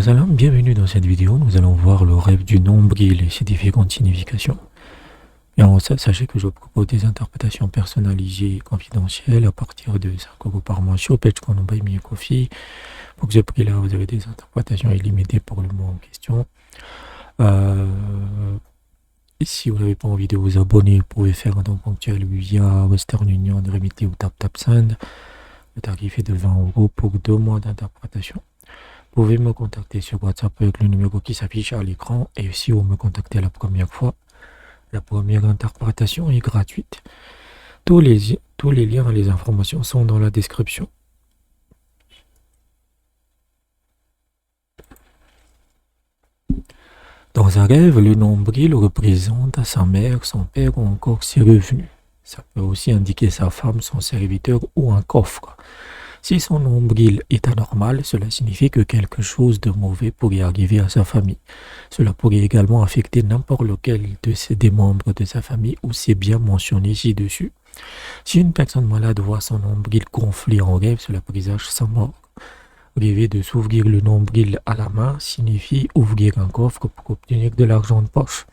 Salam, bienvenue dans cette vidéo. Nous allons voir le rêve du nombril et ses différentes significations. Et en ça, sachez que je propose des interprétations personnalisées et confidentielles à partir de 5 euros par mois sur Patreon ou Buy Me a Coffee. Pour ce prix-là, vous avez des interprétations illimitées pour le mois en question. Et si vous n'avez pas envie de vous abonner, vous pouvez faire un don ponctuel via Western Union, Remitly ou TapTapSend. Le tarif est de 20 euros pour 2 mois d'interprétation. Vous pouvez me contacter sur WhatsApp avec le numéro qui s'affiche à l'écran, et si vous me contactez la première fois, la première interprétation est gratuite. Tous les liens et les informations sont dans la description. Dans un rêve, le nombril représente sa mère, son père ou encore ses revenus. Ça peut aussi indiquer sa femme, son serviteur ou un coffre. Si son nombril est anormal, cela signifie que quelque chose de mauvais pourrait arriver à sa famille. Cela pourrait également affecter n'importe lequel des membres de sa famille ou c'est bien mentionné ci-dessus. Si une personne malade voit son nombril gonflé en rêve, cela présage sa mort. Rêver de s'ouvrir le nombril à la main signifie ouvrir un coffre pour obtenir de l'argent de poche.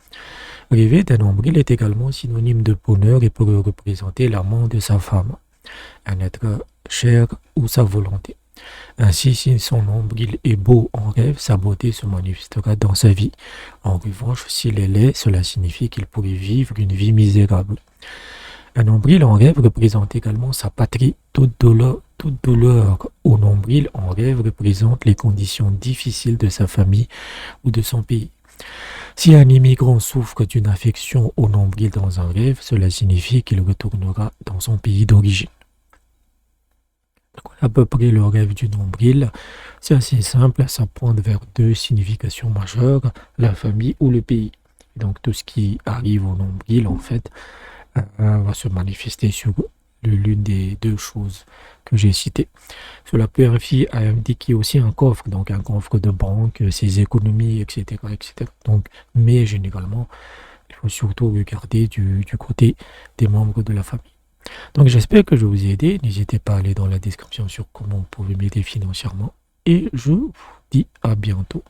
Rêver d'un nombril est également synonyme de bonheur et peut représenter l'amant de sa femme, un être cher ou sa volonté. Ainsi, si son nombril est beau en rêve, sa beauté se manifestera dans sa vie. En revanche, s'il est laid, cela signifie qu'il pourrait vivre une vie misérable. Un nombril en rêve représente également sa patrie. Toute douleur au nombril en rêve représente les conditions difficiles de sa famille ou de son pays. Si un immigrant souffre d'une affection au nombril dans un rêve, cela signifie qu'il retournera dans son pays d'origine. À peu près le rêve du nombril, c'est assez simple, ça pointe vers deux significations majeures, la famille ou le pays. Et donc tout ce qui arrive au nombril, en fait, va se manifester sur l'une des deux choses que j'ai citées. Cela peut indiquer aussi un coffre, donc un coffre de banque, ses économies, etc. etc. Donc, mais généralement, il faut surtout regarder du côté des membres de la famille. Donc j'espère que je vous ai aidé. N'hésitez pas à aller dans la description sur comment vous pouvez m'aider financièrement. Et je vous dis à bientôt.